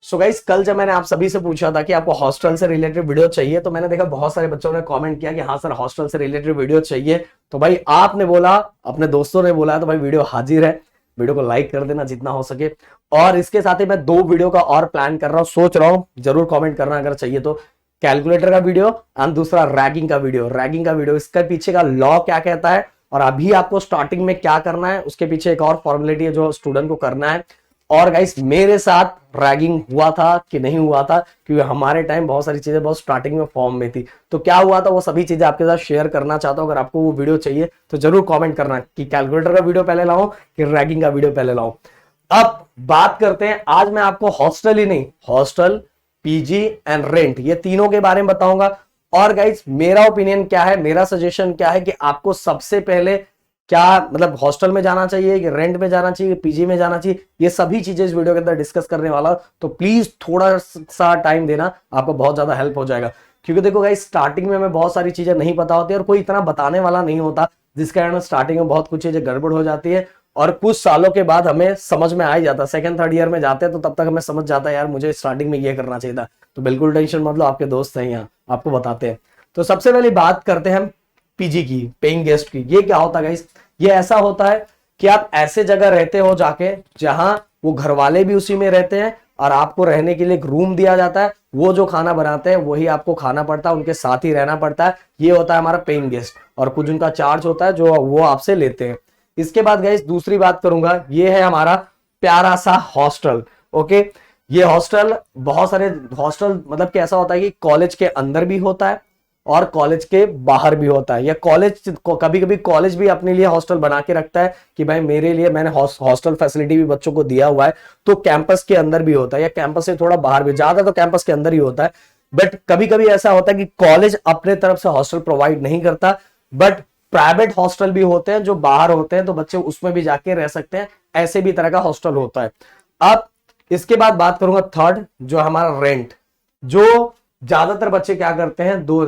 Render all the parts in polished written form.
So guys, कल जब मैंने आप सभी से पूछा था कि आपको हॉस्टल से रिलेटेड वीडियो चाहिए, तो मैंने देखा बहुत सारे बच्चों ने कमेंट किया कि हाँ सर, हॉस्टल से रिलेटेड वीडियो चाहिए। तो भाई आपने बोला, अपने दोस्तों ने बोला, तो भाई वीडियो हाजिर है। वीडियो को लाइक कर देना जितना हो सके। और इसके साथ ही मैं 2 वीडियो का और प्लान कर रहा हूँ, सोच रहा हूँ, जरूर कॉमेंट करना अगर चाहिए तो। कैलकुलेटर का वीडियो एंड दूसरा रैगिंग का वीडियो। रैगिंग का वीडियो, इसके पीछे का लॉ क्या कहता है और अभी आपको स्टार्टिंग में क्या करना है, उसके पीछे एक और फॉर्मेलिटी है जो स्टूडेंट को करना है। और गाइस, मेरे साथ रैगिंग हुआ था कि नहीं हुआ था, क्योंकि हमारे टाइम बहुत सारी चीजें बहुत स्टार्टिंग में फॉर्म में थी। तो क्या हुआ था वो सभी चीजें आपके साथ शेयर करना चाहता हूं। अगर आपको वो वीडियो चाहिए तो जरूर कमेंट करना कि कैलकुलेटर का वीडियो पहले लाऊं कि रैगिंग का वीडियो पहले लाऊं। अब बात करते हैं, आज मैं आपको हॉस्टल ही नहीं, हॉस्टल, पीजी एंड रेंट, ये तीनों के बारे में बताऊंगा। और गाइस, मेरा ओपिनियन क्या है, मेरा सजेशन क्या है कि आपको सबसे पहले क्या मतलब हॉस्टल में जाना चाहिए कि रेंट में जाना चाहिए, पीजी में जाना चाहिए, ये सभी चीजें इस वीडियो के अंदर डिस्कस करने वाला हूं। तो प्लीज थोड़ा सा टाइम देना, आपको बहुत ज्यादा हेल्प हो जाएगा। क्योंकि देखो गाइस, स्टार्टिंग में हमें बहुत सारी चीजें नहीं पता होती और कोई इतना बताने वाला नहीं होता, जिस कारण स्टार्टिंग में बहुत कुछ चीजें गड़बड़ हो जाती है। और कुछ सालों के बाद हमें समझ में आ ही जाता है, सेकंड थर्ड ईयर में जाते हैं तो तब तक हमें समझ जाता है यार मुझे स्टार्टिंग में ये करना चाहिए था। तो बिल्कुल टेंशन मत लो, आपके दोस्त हैं यहाँ, आपको बताते हैं। तो सबसे पहले बात करते हैं हम पीजी की, पेइंग गेस्ट की। ये क्या होता है गाइस? ये ऐसा होता है कि आप ऐसे जगह रहते हो जाके जहां वो घर वाले भी उसी में रहते हैं और आपको रहने के लिए एक रूम दिया जाता है। वो जो खाना बनाते हैं वही आपको खाना पड़ता है, उनके साथ ही रहना पड़ता है। ये होता है हमारा पेइंग गेस्ट, और कुछ उनका चार्ज होता है जो वो आपसे लेते हैं। इसके बाद गाइस, दूसरी बात करूंगा, ये है हमारा प्यारा सा हॉस्टल। ओके, ये हॉस्टल, बहुत सारे हॉस्टल मतलब कि ऐसा होता है कि कॉलेज के अंदर भी होता है और कॉलेज के बाहर भी होता है, या कॉलेज, कभी कभी कॉलेज भी अपने लिए हॉस्टल बना के रखता है कि भाई मेरे लिए मैंने हॉस्टल फैसिलिटी भी बच्चों को दिया हुआ है। तो कैंपस के अंदर भी होता है या कैंपस से थोड़ा बाहर भी, ज्यादा तो कैंपस के अंदर ही होता है। बट कभी कभी ऐसा होता है कि कॉलेज अपने तरफ से हॉस्टल प्रोवाइड नहीं करता, बट प्राइवेट हॉस्टल भी होते हैं जो बाहर होते हैं, तो बच्चे उसमें भी जाके रह सकते हैं। ऐसे भी तरह का हॉस्टल होता है। अब इसके बाद बात करूंगा थर्ड, जो हमारा रेंट। जो ज्यादातर बच्चे क्या करते हैं, दो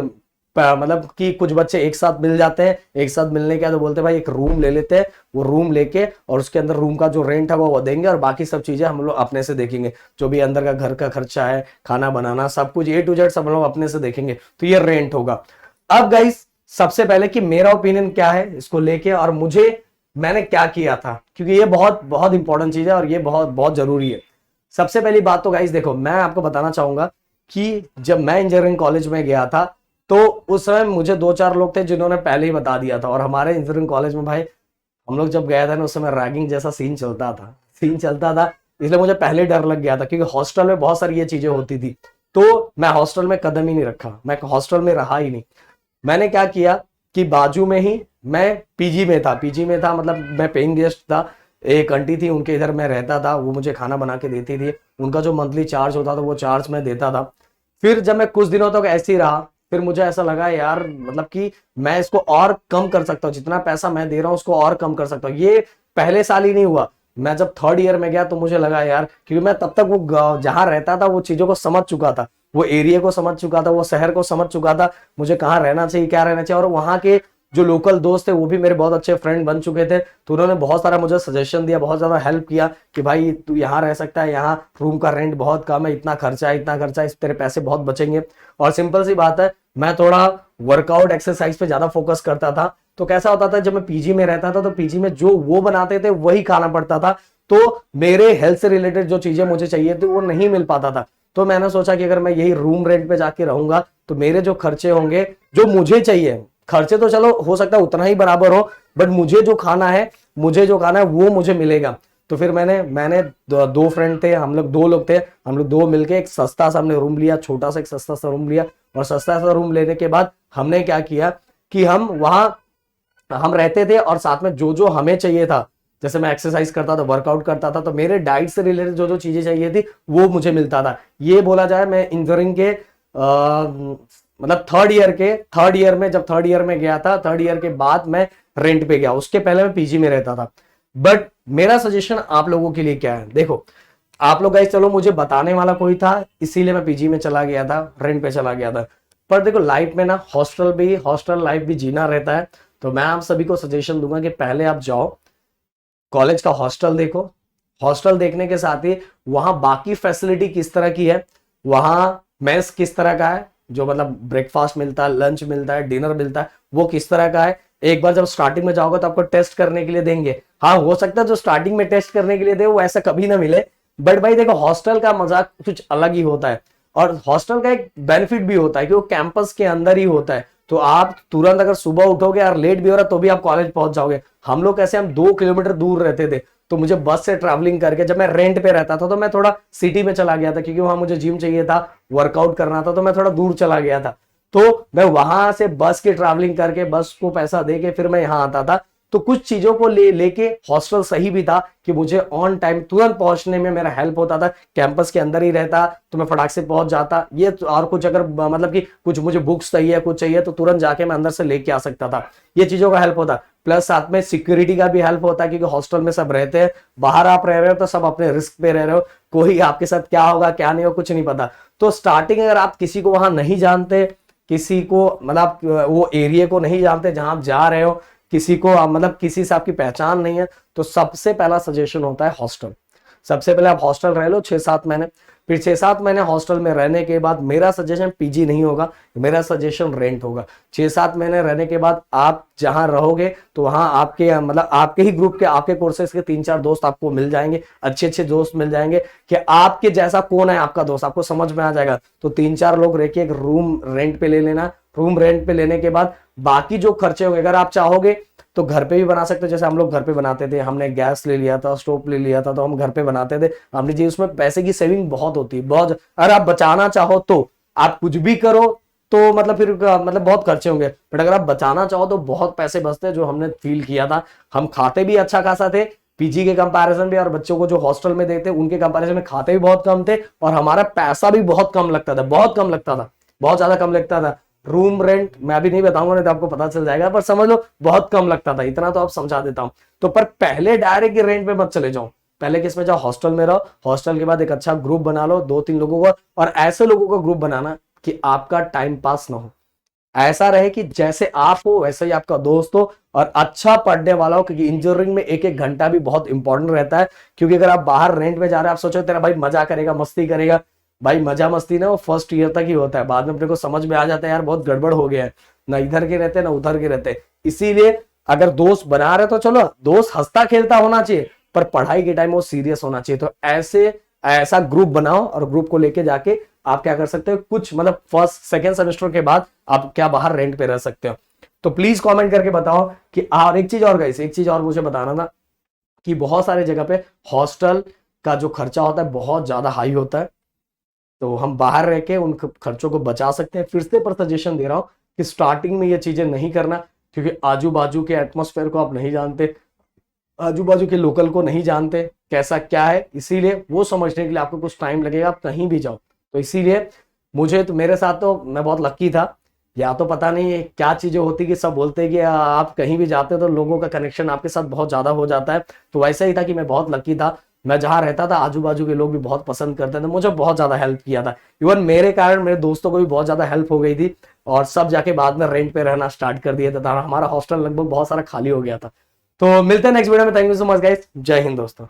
मतलब कि कुछ बच्चे एक साथ मिल जाते हैं, एक साथ मिलने के बाद बोलते हैं भाई एक रूम ले लेते हैं। वो रूम लेके और उसके अंदर रूम का जो रेंट है वो देंगे और बाकी सब चीजें हम लोग अपने से देखेंगे। जो भी अंदर का घर का खर्चा है, खाना बनाना, सब कुछ ए टू जेड सब लोग अपने से देखेंगे। तो ये रेंट होगा। अब गाइस, सबसे पहले कि मेरा ओपिनियन क्या है इसको लेके और मुझे मैंने क्या किया था, क्योंकि ये बहुत बहुत इंपॉर्टेंट चीज है और ये बहुत बहुत जरूरी है। सबसे पहली बात तो गाइस देखो, मैं आपको बताना चाहूंगा कि जब मैं इंजीनियरिंग कॉलेज में गया था तो उस समय मुझे 2-4 लोग थे जिन्होंने पहले ही बता दिया था। और हमारे इंजीनियरिंग कॉलेज में भाई, हम लोग जब गए थे ना, उस समय रैगिंग जैसा सीन चलता था। इसलिए मुझे पहले डर लग गया था, क्योंकि हॉस्टल में बहुत सारी ये चीजें होती थी। तो मैं हॉस्टल में कदम ही नहीं रखा, मैं हॉस्टल में रहा ही नहीं। मैंने क्या किया कि बाजू में ही मैं पीजी में था, मतलब मैं पेइंग गेस्ट था। एक आंटी थी, उनके इधर मैं रहता था, वो मुझे खाना बना के देती थी। उनका जो मंथली चार्ज होता था वो चार्ज मैं देता था। फिर जब मैं कुछ दिनों तक ऐसे ही रहा, फिर मुझे ऐसा लगा यार मतलब कि मैं इसको और कम कर सकता हूँ, जितना पैसा मैं दे रहा हूँ उसको और कम कर सकता हूँ। ये पहले साल ही नहीं हुआ, मैं जब थर्ड ईयर में गया तो मुझे लगा यार, क्योंकि मैं तब तक वो जहां रहता था वो चीजों को समझ चुका था, वो एरिया को समझ चुका था, वो शहर को समझ चुका था, मुझे कहाँ रहना चाहिए, क्या रहना चाहिए। और वहां के जो लोकल दोस्त थे वो भी मेरे बहुत अच्छे फ्रेंड बन चुके थे। तो उन्होंने बहुत सारा मुझे सजेशन दिया, बहुत ज्यादा हेल्प किया कि भाई तू यहाँ रह सकता है, यहाँ रूम का रेंट बहुत कम है, इतना खर्चा है, इतना खर्चा है, इस तेरे पैसे बहुत बचेंगे। और सिंपल सी बात है, मैं थोड़ा वर्कआउट एक्सरसाइज पे ज्यादा फोकस करता था। तो कैसा होता था, जब मैं पीजी में रहता था तो पीजी में जो वो बनाते थे वही खाना पड़ता था। तो मेरे हेल्थ से रिलेटेड जो चीजें मुझे चाहिए थी वो नहीं मिल पाता था। तो मैंने सोचा कि अगर मैं यही रूम रेंट पे जाके रहूंगा तो मेरे जो खर्चे होंगे, जो मुझे चाहिए, खर्चे तो चलो हो सकता है उतना ही बराबर हो, बट मुझे जो खाना है वो मुझे मिलेगा। तो फिर मैंने दो फ्रेंड थे, हम लोग 2 लोग थे, हम लोग 2 मिलके एक सस्ता सा हमने रूम लिया, छोटा सा एक सस्ता सा रूम लिया। और सस्ता सा रूम लेने के बाद हमने क्या किया कि हम रहते थे और साथ में जो जो हमें चाहिए था, जैसे मैं एक्सरसाइज करता था, वर्कआउट करता था, तो मेरे डाइट से रिलेटेड जो जो चीजें चाहिए थी वो मुझे मिलता था। ये बोला जाए, मैं इंजीनियरिंग के मतलब थर्ड ईयर में, जब थर्ड ईयर में गया था, थर्ड ईयर के बाद मैं रेंट पे गया, उसके पहले मैं पीजी में रहता था। बट मेरा सजेशन आप लोगों के लिए क्या है, देखो, आप लोग गाइस, चलो मुझे बताने वाला कोई था इसीलिए मैं पीजी में चला गया था, रेंट पे चला गया था। पर देखो, लाइफ में ना हॉस्टल लाइफ भी जीना रहता है। तो मैं आप सभी को सजेशन दूंगा कि पहले आप जाओ, कॉलेज का हॉस्टल देखो, हॉस्टल देखने के साथ ही वहां बाकी फैसिलिटी किस तरह की है, वहां मेस किस तरह का है, जो मतलब ब्रेकफास्ट मिलता है, लंच मिलता है, डिनर मिलता है, वो किस तरह का है। एक बार जब स्टार्टिंग में जाओगे तो आपको टेस्ट करने के लिए देंगे। हाँ, हो सकता है जो स्टार्टिंग में टेस्ट करने के लिए दे वो ऐसा कभी ना मिले, बट भाई देखो हॉस्टल का मजाक कुछ अलग ही होता है। और हॉस्टल का एक बेनिफिट भी होता है कि वो कैंपस के अंदर ही होता है, तो आप तुरंत अगर सुबह उठोगे और लेट भी हो रहा तो भी आप कॉलेज पहुंच जाओगे। हम लोग कैसे, हम 2 किलोमीटर दूर रहते थे, तो मुझे बस से ट्रैवलिंग करके, जब मैं रेंट पे रहता था तो मैं थोड़ा सिटी में चला गया था क्योंकि वहां मुझे जिम चाहिए था, वर्कआउट करना था, तो मैं थोड़ा दूर चला गया था। तो मैं वहां से बस की ट्रैवलिंग करके, बस को पैसा दे के फिर मैं यहाँ आता था। तो कुछ चीजों को लेके हॉस्टल सही भी था कि मुझे ऑन टाइम तुरंत पहुंचने में मेरा हेल्प होता था। कैंपस के अंदर ही रहता तो मैं फटाक से पहुंच जाता। ये और कुछ अगर मतलब कि कुछ मुझे बुक्स चाहिए, कुछ चाहिए, तो तुरंत जाके मैं अंदर से लेके आ सकता था। ये चीजों का हेल्प होता। प्लस साथ में सिक्योरिटी का भी हेल्प होता है क्योंकि हॉस्टल में सब रहते हैं, बाहर आप रह रहे हो तो सब अपने रिस्क पे रह रहे हो, कोई आपके साथ क्या होगा क्या नहीं हो कुछ नहीं पता। तो स्टार्टिंग अगर आप किसी को वहां नहीं जानते, किसी को मतलब वो एरिया को नहीं जानते जहां आप जा रहे हो, किसी को मतलब किसी से आपकी पहचान नहीं है, तो सबसे पहला सजेशन होता है हॉस्टल। सबसे पहले आप हॉस्टल रह लो 6-7 महीने, फिर 6-7 महीने हॉस्टल में रहने के बाद मेरा सजेशन पीजी नहीं होगा, मेरा सजेशन रेंट होगा। 6-7 महीने रहने के बाद आप जहां रहोगे तो वहां आपके मतलब आपके ही ग्रुप के, आपके कोर्सेज के 3-4 दोस्त आपको मिल जाएंगे, अच्छे अच्छे दोस्त मिल जाएंगे कि आपके जैसा कौन है आपका दोस्त, आपको समझ में आ जाएगा। तो 3-4 लोग रह के एक रूम रेंट पे ले लेना। रूम रेंट पे लेने के बाद बाकी जो खर्चे होंगे, अगर आप चाहोगे तो घर पे भी बना सकते हो, जैसे हम लोग घर पे बनाते थे, हमने गैस ले लिया था, स्टोव ले लिया था, तो हम घर पे बनाते थे। हमने जी उसमें पैसे की सेविंग बहुत होती है, बहुत। अगर आप बचाना चाहो तो आप कुछ भी करो, तो मतलब फिर मतलब बहुत खर्चे होंगे, बट अगर आप बचाना चाहो तो बहुत पैसे बचते हैं, जो हमने फील किया था। हम खाते भी अच्छा खासा थे पीजी के कंपैरिजन में, और बच्चों को जो हॉस्टल में देते उनके कंपैरिजन में खाते भी बहुत कम थे, और हमारा पैसा भी बहुत कम लगता था, बहुत कम लगता था, बहुत ज्यादा कम लगता था। रूम रेंट मैं अभी नहीं बताऊंगा, नहीं तो आपको पता चल जाएगा, पर समझ लो बहुत कम लगता था, इतना तो आप समझा देता हूं। तो पर पहले डायरेक्ट रेंट पे मत चले जाओ, पहले किसमें जाओ, हॉस्टल में रहो। हॉस्टल के बाद एक अच्छा ग्रुप बना लो 2-3 लोगों का, और ऐसे लोगों का ग्रुप बनाना कि आपका टाइम पास ना हो, ऐसा रहे कि जैसे आप हो वैसे ही आपका दोस्त हो, और अच्छा पढ़ने वाला हो, क्योंकि इंजीनियरिंग में 1-1 घंटा भी बहुत इंपॉर्टेंट रहता है। क्योंकि अगर आप बाहर रेंट में जा रहे हैं, आप सोचो तेरा भाई मजा करेगा, मस्ती करेगा, भाई मजा मस्ती ना वो फर्स्ट ईयर तक ही होता है, बाद में अपने को समझ में आ जाता है यार बहुत गड़बड़ हो गया है, ना इधर के रहते ना उधर के रहते। इसीलिए अगर दोस्त बना रहे तो चलो दोस्त हंसता खेलता होना चाहिए, पर पढ़ाई के टाइम वो सीरियस होना चाहिए। तो ऐसा ग्रुप बनाओ, और ग्रुप को लेके जाके आप क्या कर सकते हो, कुछ मतलब फर्स्ट सेकेंड सेमेस्टर के बाद आप क्या बाहर रेंट पे रह सकते हो। तो प्लीज कमेंट करके बताओ कि, और एक चीज और गाइस, एक चीज और मुझे बताना था कि बहुत सारे जगह पे हॉस्टल का जो खर्चा होता है बहुत ज्यादा हाई होता है, तो हम बाहर रह के उन खर्चों को बचा सकते हैं। फिर से पर सजेशन दे रहा हूं कि स्टार्टिंग में ये चीजें नहीं करना, क्योंकि आजू बाजू के एटमॉस्फेयर को आप नहीं जानते, आजू बाजू के लोकल को नहीं जानते कैसा क्या है, इसीलिए वो समझने के लिए आपको कुछ टाइम लगेगा, आप कहीं भी जाओ। तो इसीलिए मुझे तो, मेरे साथ तो मैं बहुत लक्की था, या तो पता नहीं क्या चीजें होती कि सब बोलते हैं कि आप कहीं भी जाते हो तो लोगों का कनेक्शन आपके साथ बहुत ज्यादा हो जाता है। तो वैसा ही था कि मैं बहुत लकी था, मैं जहां रहता था आजू बाजू के लोग भी बहुत पसंद करते थे, मुझे बहुत ज्यादा हेल्प किया था। इवन मेरे कारण मेरे दोस्तों को भी बहुत ज्यादा हेल्प हो गई थी, और सब जाके बाद में रेंट पे रहना स्टार्ट कर दिया था। हमारा हॉस्टल लगभग बहुत सारा खाली हो गया था। तो मिलते हैं नेक्स्ट वीडियो में। Thank you so much guys, जय हिंद दोस्तों।